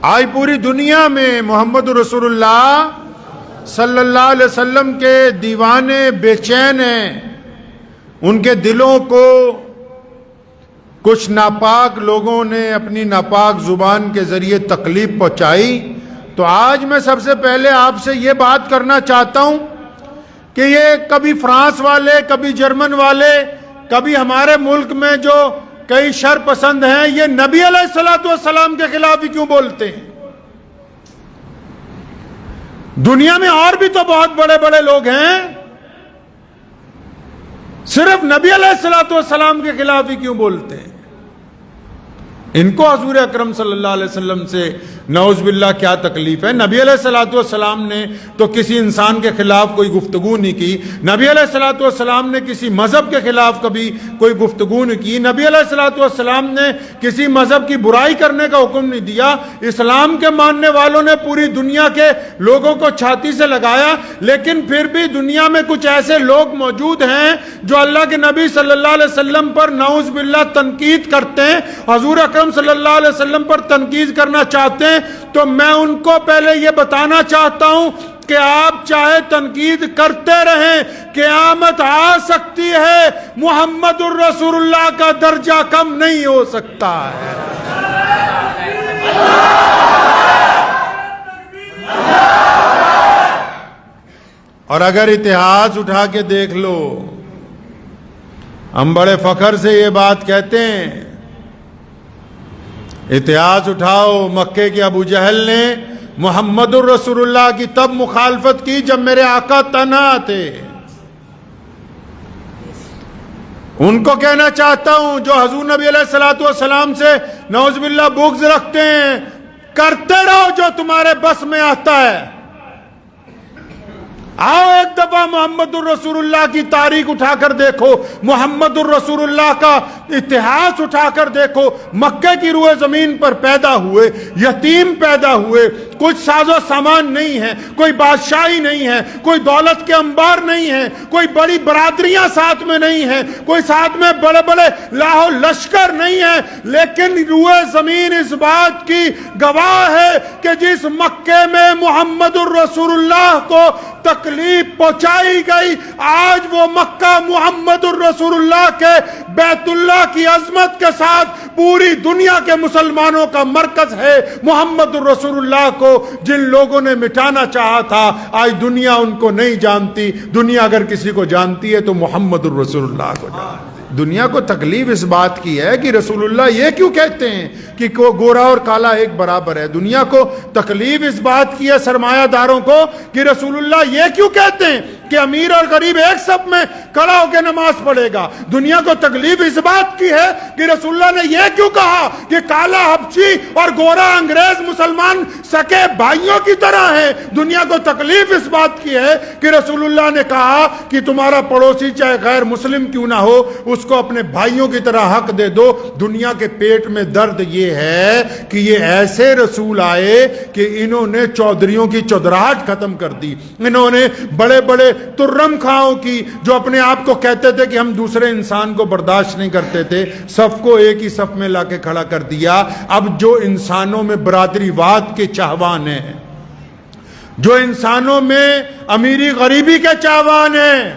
آج پوری دنیا میں محمد رسول اللہ صلی اللہ علیہ وسلم کے دیوانے بے چین ہیں، ان کے دلوں کو کچھ ناپاک لوگوں نے اپنی ناپاک زبان کے ذریعے تکلیف پہنچائی۔ تو آج میں سب سے پہلے آپ سے یہ بات کرنا چاہتا ہوں کہ یہ کبھی فرانس والے، کبھی جرمن والے، کبھی ہمارے ملک میں جو کئی شر پسند ہیں، یہ نبی علیہ السلام کے خلاف ہی کیوں بولتے ہیں؟ دنیا میں اور بھی تو بہت بڑے بڑے لوگ ہیں، صرف نبی علیہ السلام کے خلاف ہی کیوں بولتے ہیں؟ ان کو حضور اکرم صلی اللہ علیہ وسلم سے نعوذ باللہ کیا تکلیف ہے؟ نبی علیہ السلام نے تو کسی انسان کے خلاف کوئی گفتگو نہیں کی، نبی علیہ السلام نے کسی مذہب کے خلاف کبھی کوئی گفتگو نہیں کی، نبی علیہ السلام نے کسی مذہب کی برائی کرنے کا حکم نہیں دیا۔ اسلام کے ماننے والوں نے پوری دنیا کے لوگوں کو چھاتی سے لگایا، لیکن پھر بھی دنیا میں کچھ ایسے لوگ موجود ہیں جو اللہ کے نبی صلی اللہ علیہ وسلم پر نعوذ باللہ تنقید کرتے ہیں، حضور اکرم صلی اللہ علیہ وسلم پر تنقید کرنا چاہتے ہیں۔ تو میں ان کو پہلے یہ بتانا چاہتا ہوں کہ آپ چاہے تنقید کرتے رہیں، قیامت آ سکتی ہے، محمد الرسول اللہ کا درجہ کم نہیں ہو سکتا ہے۔ اور اگر اتہاس اٹھا کے دیکھ لو، ہم بڑے فخر سے یہ بات کہتے ہیں، اتہاس اٹھاؤ، مکے کے ابو جہل نے محمد الرسول اللہ کی تب مخالفت کی جب میرے آقا تنہا تھے۔ ان کو کہنا چاہتا ہوں جو حضور نبی علیہ السلام سے نعوذ باللہ بغض رکھتے ہیں، کرتے رہو جو تمہارے بس میں آتا ہے۔ آؤ ایک دفعہ محمد الرسول اللہ کی تاریخ اٹھا کر دیکھو، محمد الرسول اللہ کا اتہاس اٹھا کر دیکھو۔ مکے کی روئے زمین پر پیدا ہوئے، یتیم پیدا ہوئے، کچھ ساز و سامان نہیں ہے، کوئی بادشاہی نہیں ہے، کوئی دولت کے انبار نہیں ہے، کوئی بڑی برادریاں ساتھ میں نہیں ہیں، کوئی ساتھ میں بڑے بڑے لاہو لشکر نہیں ہے، لیکن روئے زمین اس بات کی گواہ ہے کہ جس مکے میں محمد الرسول اللہ کو تکلیف پہنچائی گئی، آج وہ مکہ محمد الرسول اللہ کے بیت اللہ کی عظمت کے ساتھ پوری دنیا کے مسلمانوں کا مرکز ہے۔ محمد الرسول اللہ کو جن لوگوں نے مٹانا چاہا تھا، آج دنیا ان کو نہیں جانتی۔ دنیا اگر کسی کو جانتی ہے تو محمد الرسول اللہ کو جانتی ہے۔ دنیا کو تکلیف اس بات کی ہے کہ رسول اللہ یہ کیوں کہتے ہیں کہ گورا اور کالا ایک برابر ہے۔ دنیا کو تکلیف اس بات کی ہے، سرمایہ داروں کو، کہ رسول اللہ یہ کیوں کہتے ہیں کہ امیر اور غریب ایک صف میں کھڑا ہو کے نماز پڑھے گا۔ دنیا کو تکلیف اس بات کی ہے کہ رسول اللہ نے یہ کیوں کہا کہ کالا حبشی اور گورا انگریز مسلمان سکے بھائیوں کی طرح ہیں۔ دنیا کو تکلیف اس بات کی ہے کہ رسول اللہ نے کہا کہ تمہارا پڑوسی چاہے غیر مسلم کیوں نہ ہو، اس کو اپنے بھائیوں کی طرح حق دے دو۔ دنیا کے پیٹ میں درد یہ ہے کہ یہ ایسے رسول آئے کہ انہوں نے چودھریوں کی چودراہٹ ختم کر دی، انہوں نے بڑے بڑے ترم خاؤں کی جو اپنے آپ کو کہتے تھے کہ ہم دوسرے انسان کو برداشت نہیں کرتے تھے، صف کو ایک ہی صف میں لا کے کھڑا کر دیا۔ اب جو انسانوں میں برادری واد کے چاہوان ہیں، جو انسانوں میں امیری غریبی کے چاہوان ہیں،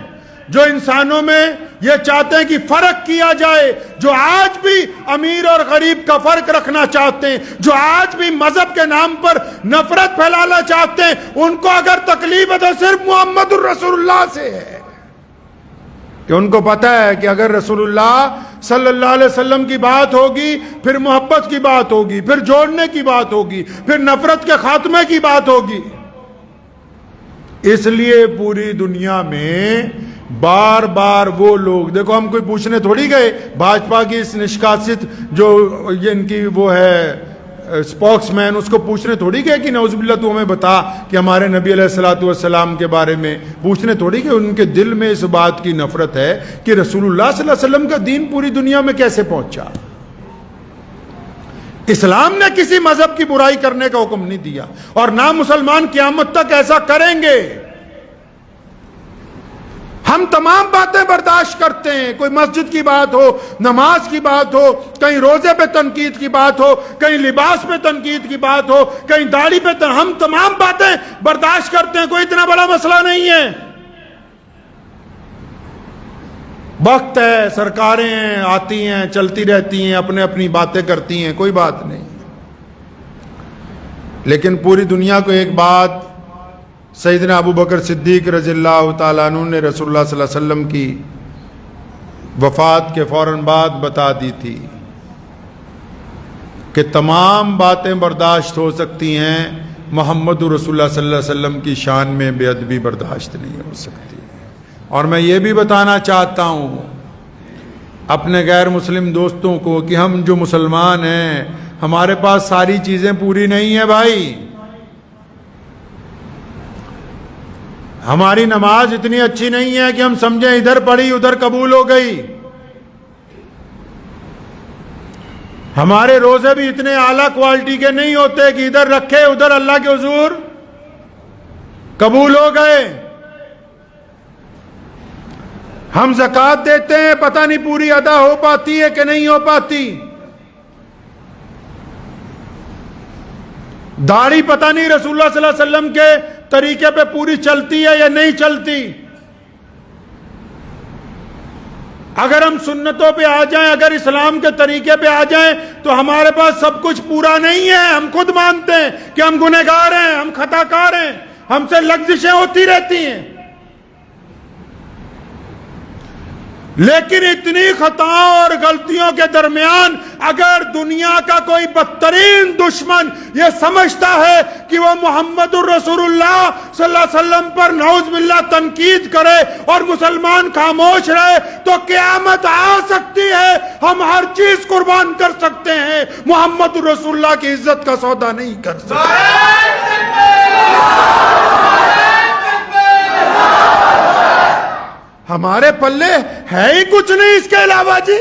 جو انسانوں میں یہ چاہتے ہیں کہ فرق کیا جائے، جو آج بھی امیر اور غریب کا فرق رکھنا چاہتے ہیں، جو آج بھی مذہب کے نام پر نفرت پھیلانا چاہتے ہیں، ان کو اگر تکلیف ہے تو صرف محمد الرسول اللہ سے ہے۔ کہ ان کو پتہ ہے کہ اگر رسول اللہ صلی اللہ علیہ وسلم کی بات ہوگی، پھر محبت کی بات ہوگی، پھر جوڑنے کی بات ہوگی، پھر نفرت کے خاتمے کی بات ہوگی۔ اس لیے پوری دنیا میں بار بار وہ لوگ، دیکھو ہم کوئی پوچھنے تھوڑی گئے بھاجپا کی اس نشکاست جو یہ ان کی وہ ہے اسپوکس مین، اس کو پوچھنے تھوڑی گئے کہ نعوذ باللہ تو ہمیں بتا کہ ہمارے نبی علیہ السلام کے بارے میں پوچھنے تھوڑی کہ ان کے دل میں اس بات کی نفرت ہے کہ رسول اللہ صلی اللہ علیہ وسلم کا دین پوری دنیا میں کیسے پہنچا۔ اسلام نے کسی مذہب کی برائی کرنے کا حکم نہیں دیا، اور نہ مسلمان قیامت تک ایسا کریں گے۔ ہم تمام باتیں برداشت کرتے ہیں، کوئی مسجد کی بات ہو، نماز کی بات ہو، کہیں روزے پہ تنقید کی بات ہو، کہیں لباس پہ تنقید کی بات ہو، کہیں داڑھی پہ ہم تمام باتیں برداشت کرتے ہیں، کوئی اتنا بڑا مسئلہ نہیں ہے۔ وقت ہے، سرکاریں ہیں، آتی ہیں چلتی رہتی ہیں، اپنے اپنی باتیں کرتی ہیں، کوئی بات نہیں، لیکن پوری دنیا کو ایک بات سیدنا ابو بکر صدیق رضی اللہ تعالیٰ عنہ نے رسول اللہ صلی اللہ علیہ وسلم کی وفات کے فوراً بعد بتا دی تھی کہ تمام باتیں برداشت ہو سکتی ہیں، محمد رسول اللہ صلی اللہ علیہ وسلم کی شان میں بے ادبی برداشت نہیں ہو سکتی۔ اور میں یہ بھی بتانا چاہتا ہوں اپنے غیر مسلم دوستوں کو کہ ہم جو مسلمان ہیں ہمارے پاس ساری چیزیں پوری نہیں ہیں بھائی۔ ہماری نماز اتنی اچھی نہیں ہے کہ ہم سمجھیں ادھر پڑھی ادھر قبول ہو گئی، ہمارے روزے بھی اتنے اعلیٰ کوالٹی کے نہیں ہوتے کہ ادھر رکھے ادھر اللہ کے حضور قبول ہو گئے۔ ہم زکوٰۃ دیتے ہیں، پتہ نہیں پوری ادا ہو پاتی ہے کہ نہیں ہو پاتی، داڑھی پتہ نہیں رسول اللہ صلی اللہ علیہ وسلم کے طریقے پہ پوری چلتی ہے یا نہیں چلتی۔ اگر ہم سنتوں پہ آ جائیں، اگر اسلام کے طریقے پہ آ جائیں تو ہمارے پاس سب کچھ پورا نہیں ہے۔ ہم خود مانتے ہیں کہ ہم گنہگار ہیں، ہم خطا کار ہیں، ہم سے لغزشیں ہوتی رہتی ہیں، لیکن اتنی خطاؤں اور غلطیوں کے درمیان اگر دنیا کا کوئی بدترین دشمن یہ سمجھتا ہے کہ وہ محمد الرسول اللہ صلی اللہ علیہ وسلم پر نعوذ باللہ تنقید کرے اور مسلمان خاموش رہے تو قیامت آ سکتی ہے، ہم ہر چیز قربان کر سکتے ہیں، محمد الرسول اللہ کی عزت کا سودا نہیں کر سکتے۔ ہمارے پلے ہے ہی کچھ نہیں اس کے علاوہ جی۔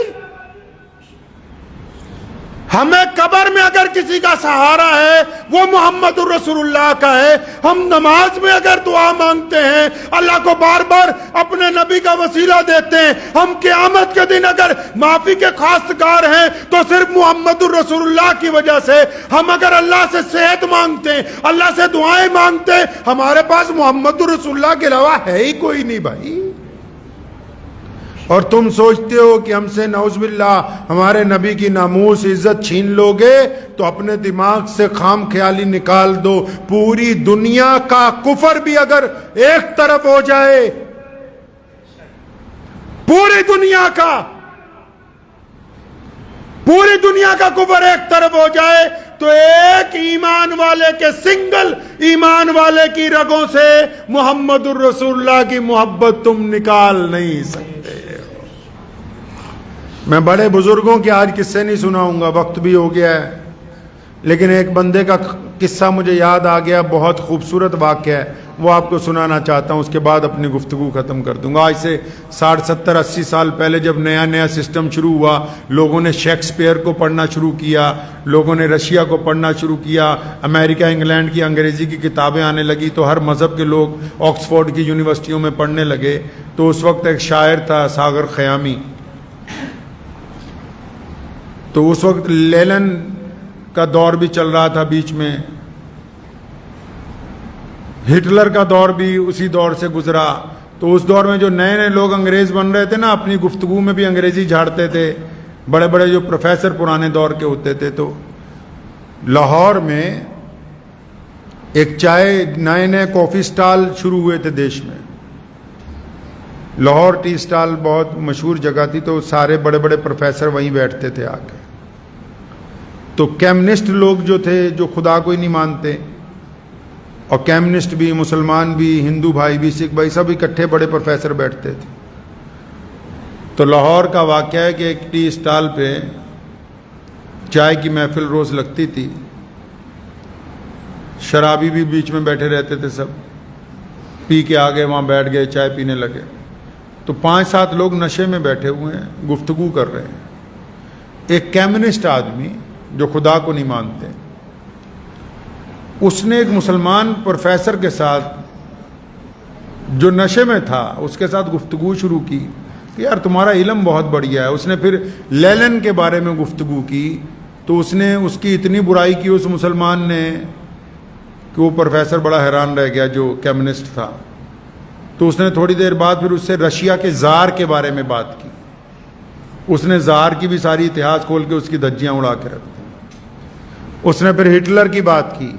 ہمیں قبر میں اگر کسی کا سہارا ہے وہ محمد الرسول اللہ کا ہے۔ ہم نماز میں اگر دعا مانگتے ہیں، اللہ کو بار بار اپنے نبی کا وسیلہ دیتے ہیں، ہم قیامت کے دن اگر معافی کے خواستگار ہیں تو صرف محمد الرسول اللہ کی وجہ سے۔ ہم اگر اللہ سے صحت مانگتے ہیں، اللہ سے دعائیں مانگتے ہیں، ہمارے پاس محمد الرسول اللہ کے علاوہ ہے ہی کوئی نہیں بھائی۔ اور تم سوچتے ہو کہ ہم سے نعوذ باللہ ہمارے نبی کی ناموس عزت چھین لو گے تو اپنے دماغ سے خام خیالی نکال دو۔ پوری دنیا کا کفر بھی اگر ایک طرف ہو جائے، پوری دنیا کا کفر ایک طرف ہو جائے تو ایک ایمان والے کے، سنگل ایمان والے کی رگوں سے محمد الرسول اللہ کی محبت تم نکال نہیں سکتے۔ میں بڑے بزرگوں کے آج قصے نہیں سناؤں گا، وقت بھی ہو گیا ہے، لیکن ایک بندے کا قصہ مجھے یاد آ گیا، بہت خوبصورت واقعہ ہے، وہ آپ کو سنانا چاہتا ہوں، اس کے بعد اپنی گفتگو ختم کر دوں گا۔ آج سے 60 70 80 سال پہلے جب نیا سسٹم شروع ہوا، لوگوں نے شیکسپیئر کو پڑھنا شروع کیا، لوگوں نے رشیا کو پڑھنا شروع کیا، امریکہ انگلینڈ کی انگریزی کی کتابیں آنے لگی تو ہر مذہب کے لوگ آکسفورڈ کی یونیورسٹیوں میں پڑھنے لگے۔ تو اس وقت ایک شاعر تھا ساغر خیامی، تو اس وقت لیلن کا دور بھی چل رہا تھا، بیچ میں ہٹلر کا دور بھی اسی دور سے گزرا۔ تو اس دور میں جو نئے لوگ انگریز بن رہے تھے نا، اپنی گفتگو میں بھی انگریزی جھاڑتے تھے، بڑے بڑے جو پروفیسر پرانے دور کے ہوتے تھے۔ تو لاہور میں ایک چائے نئے کافی سٹال شروع ہوئے تھے دیش میں، لاہور ٹی سٹال بہت مشہور جگہ تھی، تو سارے بڑے بڑے پروفیسر وہیں بیٹھتے تھے آ کے۔ تو کمیونسٹ لوگ جو تھے، جو خدا کو ہی نہیں مانتے، اور کمیونسٹ بھی، مسلمان بھی، ہندو بھائی بھی، سکھ بھائی، سب اکٹھے بڑے پروفیسر بیٹھتے تھے۔ تو لاہور کا واقعہ ہے کہ ایک ٹی سٹال پہ چائے کی محفل روز لگتی تھی، شرابی بھی بیچ میں بیٹھے رہتے تھے، سب پی کے آگے وہاں بیٹھ گئے، چائے پینے لگے۔ تو 5 7 لوگ نشے میں بیٹھے ہوئے ہیں، گفتگو کر رہے ہیں۔ ایک کمیونسٹ آدمی جو خدا کو نہیں مانتے، اس نے ایک مسلمان پروفیسر کے ساتھ جو نشے میں تھا اس کے ساتھ گفتگو شروع کی کہ یار تمہارا علم بہت بڑھیا ہے. اس نے پھر لینن کے بارے میں گفتگو کی تو اس نے اس کی اتنی برائی کی اس مسلمان نے کہ وہ پروفیسر بڑا حیران رہ گیا جو کمیونسٹ تھا. تو اس نے تھوڑی دیر بعد پھر اس سے رشیا کے زار کے بارے میں بات کی. اس نے زار کی بھی ساری اتہاس کھول کے اس کی دھجیاں اڑا کے رکھ دی. اس نے پھر ہٹلر کی بات کی.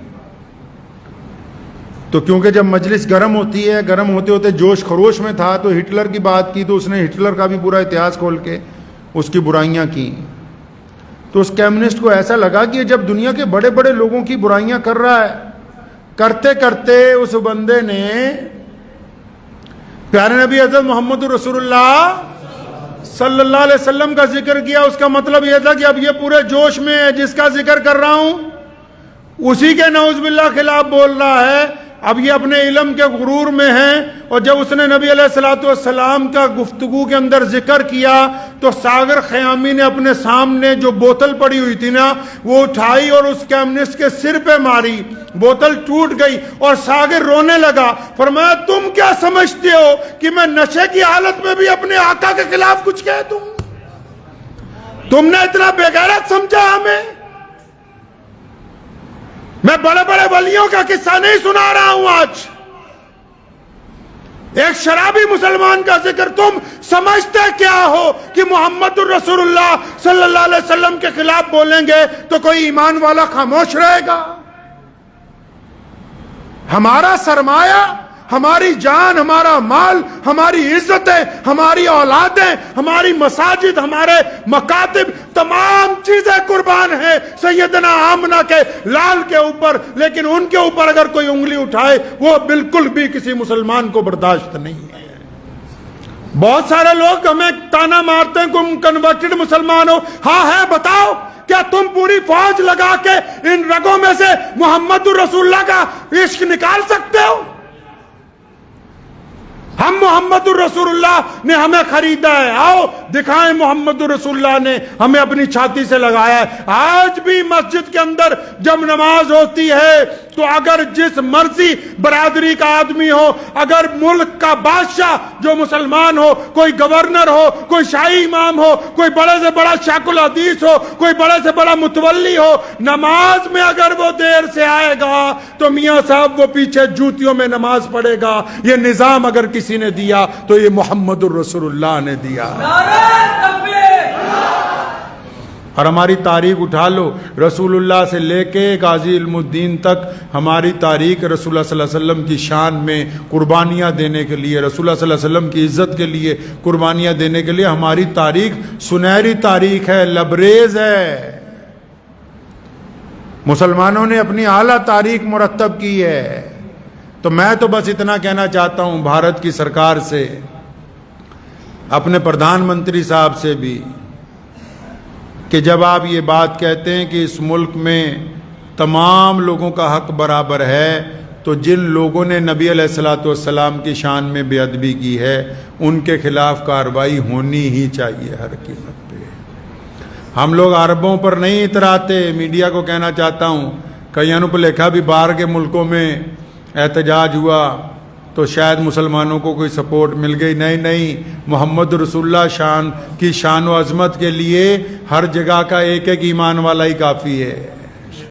تو کیونکہ جب مجلس گرم ہوتی ہے، گرم ہوتے ہوتے جوش خروش میں تھا، تو ہٹلر کی بات کی تو اس نے ہٹلر کا بھی پورا اتہاس کھول کے اس کی برائیاں کی. تو اس کمیونسٹ کو ایسا لگا کہ جب دنیا کے بڑے بڑے لوگوں کی برائیاں کر رہا ہے، کرتے کرتے اس بندے نے پیارے نبی حضرت محمد رسول اللہ صلی اللہ علیہ وسلم کا ذکر کیا. اس کا مطلب یہ تھا کہ اب یہ پورے جوش میں ہے، جس کا ذکر کر رہا ہوں اسی کے نعوذ باللہ خلاف بول رہا ہے. اب یہ اپنے علم کے غرور میں ہیں. اور جب اس نے نبی علیہ الصلوۃ والسلام کا گفتگو کے اندر ذکر کیا تو ساغر خیامی نے اپنے سامنے جو بوتل پڑی ہوئی تھی نا وہ اٹھائی اور اس کمیونسٹ کے سر پہ ماری. بوتل ٹوٹ گئی اور ساغر رونے لگا. فرمایا تم کیا سمجھتے ہو کہ میں نشے کی حالت میں بھی اپنے آقا کے خلاف کچھ کہہ دوں؟ تم نے اتنا بے غیرت سمجھا ہمیں؟ میں بڑے بڑے ولیوں کا قصہ نہیں سنا رہا ہوں آج. ایک شرابی مسلمان کا ذکر تم سمجھتے کیا ہو کہ محمد الرسول اللہ صلی اللہ علیہ وسلم کے خلاف بولیں گے تو کوئی ایمان والا خاموش رہے گا؟ ہمارا سرمایہ، ہماری جان، ہمارا مال، ہماری عزتیں، ہماری اولادیں، ہماری مساجد، ہمارے مکاتب، تمام چیزیں قربان ہیں سیدنا آمنہ کے لال کے اوپر. لیکن ان کے اوپر اگر کوئی انگلی اٹھائے وہ بالکل بھی کسی مسلمان کو برداشت نہیں ہے. بہت سارے لوگ ہمیں تانا مارتے ہیں تم کنورٹڈ مسلمان ہو. ہاں ہے، بتاؤ کیا تم پوری فوج لگا کے ان رگوں میں سے محمد الرسول اللہ کا عشق نکال سکتے ہو؟ ہم محمد الرسول اللہ نے ہمیں خریدا ہے. آؤ دکھائیں محمد الرسول اللہ نے ہمیں اپنی چھاتی سے لگایا ہے. آج بھی مسجد کے اندر جب نماز ہوتی ہے تو اگر جس مرضی برادری کا آدمی ہو، اگر ملک کا بادشاہ جو مسلمان ہو، کوئی گورنر ہو، کوئی شاہی امام ہو، کوئی بڑے سے بڑا شیخ الحدیث ہو، کوئی بڑے سے بڑا متولی ہو، نماز میں اگر وہ دیر سے آئے گا تو میاں صاحب وہ پیچھے جوتیوں میں نماز پڑھے گا. یہ نظام اگر کسی نے دیا تو یہ محمد الرسول اللہ نے دیا. اور ہماری تاریخ اٹھا لو، رسول اللہ سے لے کے غازی علم الدین تک ہماری تاریخ رسول اللہ صلی اللہ علیہ وسلم کی شان میں قربانیاں دینے کے لیے، رسول اللہ صلی اللہ علیہ وسلم کی عزت کے لیے قربانیاں دینے کے لیے ہماری تاریخ سنہری تاریخ ہے، لبریز ہے. مسلمانوں نے اپنی اعلیٰ تاریخ مرتب کی ہے. تو میں تو بس اتنا کہنا چاہتا ہوں بھارت کی سرکار سے، اپنے پردھان منتری صاحب سے بھی، کہ جب آپ یہ بات کہتے ہیں کہ اس ملک میں تمام لوگوں کا حق برابر ہے تو جن لوگوں نے نبی علیہ الصلوۃ والسلام کی شان میں بے ادبی کی ہے ان کے خلاف کارروائی ہونی ہی چاہیے ہر قیمت پہ. ہم لوگ عربوں پر نہیں اتراتے. میڈیا کو کہنا چاہتا ہوں کئیوں پہ لکھا بھی باہر کے ملکوں میں احتجاج ہوا تو شاید مسلمانوں کو کوئی سپورٹ مل گئی. نہیں، محمد رسول اللہ کی شان و عظمت کے لیے ہر جگہ کا ایک ایک ایمان والا ہی کافی ہے.